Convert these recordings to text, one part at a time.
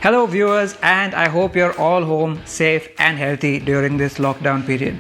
Hello viewers, and I hope you're all home safe and healthy during this lockdown period.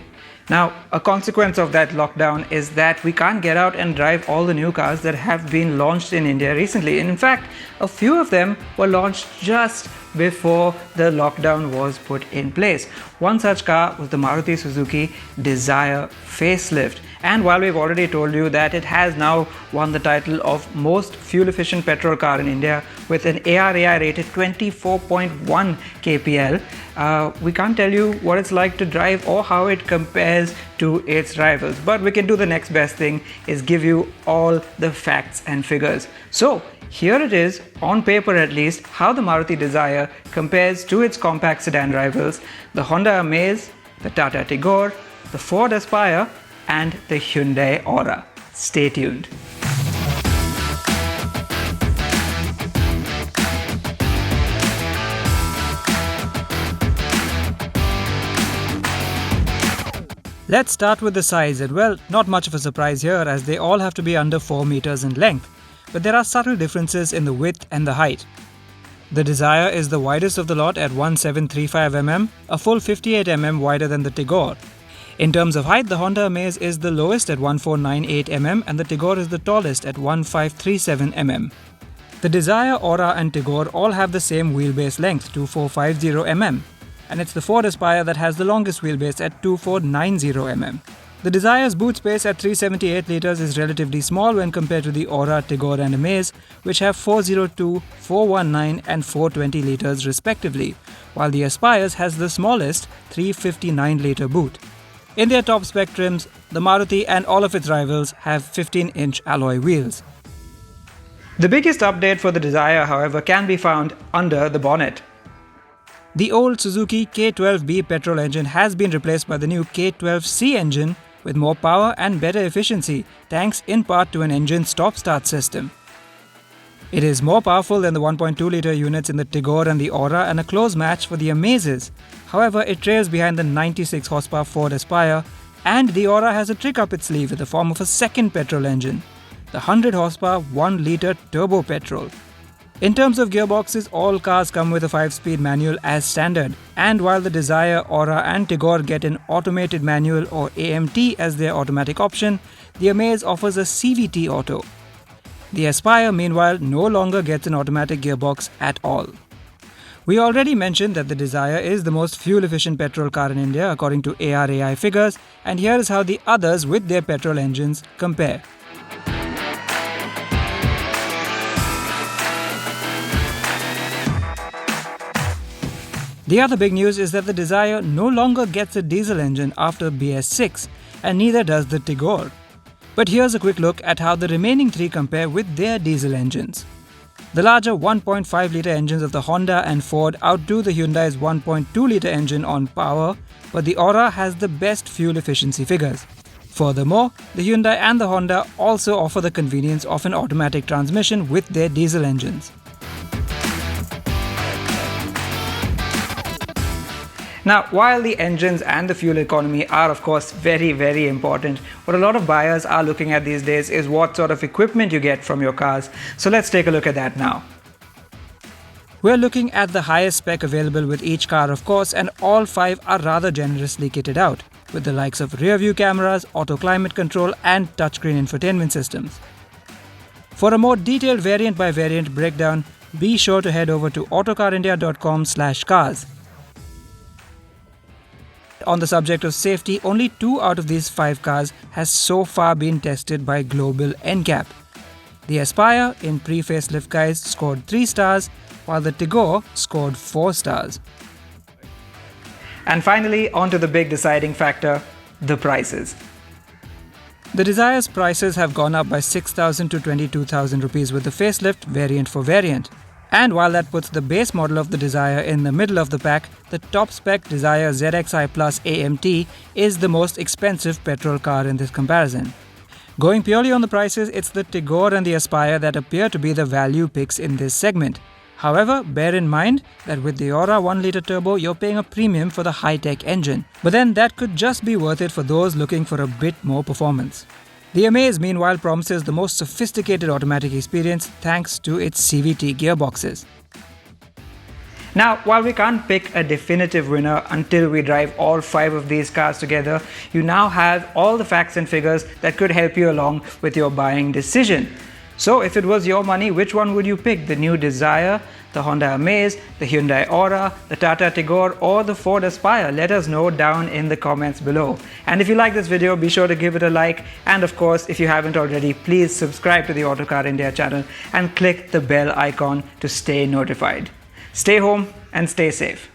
Now, a consequence of that lockdown is that we can't get out and drive all the new cars that have been launched in India recently. And in fact, a few of them were launched just before the lockdown was put in place. One such car was the Maruti Suzuki Dzire facelift. And while we've already told you that it has now won the title of most fuel-efficient petrol car in India with an ARAI rated 24.1 kpl, we can't tell you what it's like to drive or how it compares to its rivals. But we can do the next best thing, is give you all the facts and figures. So here it is, on paper at least, how the Maruti Dzire compares to its compact sedan rivals, the Honda Amaze, the Tata Tigor, the Ford Aspire, and the Hyundai Aura. Stay tuned. Let's start with the size, and well, not much of a surprise here as they all have to be under 4 meters in length, but there are subtle differences in the width and the height. The Dzire is the widest of the lot at 1735 mm, a full 58 mm wider than the Tigor. In terms of height, the Honda Amaze is the lowest at 1498 mm and the Tigor is the tallest at 1537 mm. The Dzire, Aura and Tigor all have the same wheelbase length, 2450 mm, and it's the Ford Aspire that has the longest wheelbase at 2490 mm. The Dzire's boot space at 378 litres is relatively small when compared to the Aura, Tigor and Amaze, which have 402, 419 and 420 litres respectively, while the Aspire's has the smallest 359 litre boot. In their top spec trims, the Maruti and all of its rivals have 15-inch alloy wheels. The biggest update for the Dzire, however, can be found under the bonnet. The old Suzuki K12B petrol engine has been replaced by the new K12C engine with more power and better efficiency, thanks in part to an engine stop-start system. It is more powerful than the 1.2-litre units in the Tigor and the Aura and a close match for the Amazes. However, it trails behind the 96 horsepower Ford Aspire, and the Aura has a trick up its sleeve in the form of a second petrol engine, the 100 horsepower 1-litre turbo petrol. In terms of gearboxes, all cars come with a 5-speed manual as standard, and while the Dzire, Aura and Tigor get an automated manual or AMT as their automatic option, the Amaze offers a CVT auto. The Aspire, meanwhile, no longer gets an automatic gearbox at all. We already mentioned that the Dzire is the most fuel-efficient petrol car in India according to ARAI figures, and here is how the others with their petrol engines compare. The other big news is that the Dzire no longer gets a diesel engine after BS6, and neither does the Tigor. But here's a quick look at how the remaining three compare with their diesel engines. The larger 1.5-litre engines of the Honda and Ford outdo the Hyundai's 1.2-litre engine on power, but the Aura has the best fuel efficiency figures. Furthermore, the Hyundai and the Honda also offer the convenience of an automatic transmission with their diesel engines. Now, while the engines and the fuel economy are of course very important, what a lot of buyers are looking at these days is what sort of equipment you get from your cars. So let's take a look at that now. We're looking at the highest spec available with each car, of course, and all 5 are rather generously kitted out, with the likes of rear view cameras, auto climate control and touchscreen infotainment systems. For a more detailed variant by variant breakdown, be sure to head over to autocarindia.com/cars. On the subject of safety, only 2 out of these 5 cars has so far been tested by global NCAP. The Aspire in pre-facelift guise scored 3 stars, while the Tigor scored 4 stars. And finally, on to the big deciding factor, the prices. The Dzire's prices have gone up by 6,000 to 22,000 rupees with the facelift variant for variant. And while that puts the base model of the Dzire in the middle of the pack, the top spec Dzire ZXi Plus AMT is the most expensive petrol car in this comparison. Going purely on the prices, it's the Tigor and the Aspire that appear to be the value picks in this segment. However, bear in mind that with the Aura 1-litre turbo, you're paying a premium for the high-tech engine. But then that could just be worth it for those looking for a bit more performance. The Amaze, meanwhile, promises the most sophisticated automatic experience thanks to its CVT gearboxes. Now, while we can't pick a definitive winner until we drive all 5 of these cars together, you now have all the facts and figures that could help you along with your buying decision. So if it was your money, which one would you pick? The new Dzire, the Honda Amaze, the Hyundai Aura, the Tata Tigor, or the Ford Aspire? Let us know down in the comments below. And if you like this video, be sure to give it a like. And of course, if you haven't already, please subscribe to the Autocar India channel and click the bell icon to stay notified. Stay home and stay safe.